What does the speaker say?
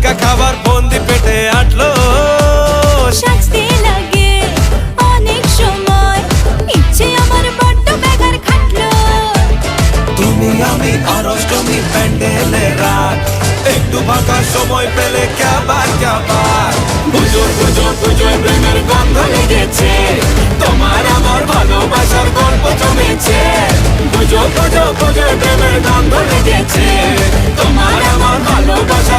টাটকা খাবার বন্দি পেটে আটলো। সাজতে লাগে অনেক সময়, ইচ্ছে আমার বড্ড বেগার খাটলো। তুমি আমি আর অষ্টমী প্যান্ডেলে রাত, একটু ফাঁকা সময় পেলে ক্যাবার ক্যাবার। পুজোর পুজোর পুজোর প্রেমের গন্ধ লেগেছে, তোমার আমার ভালোবাসার গল্প জমেছে। পুজো পুজো পুজোর প্রেমের গন্ধ লেগেছে, তোমার আমার ভালোবাসার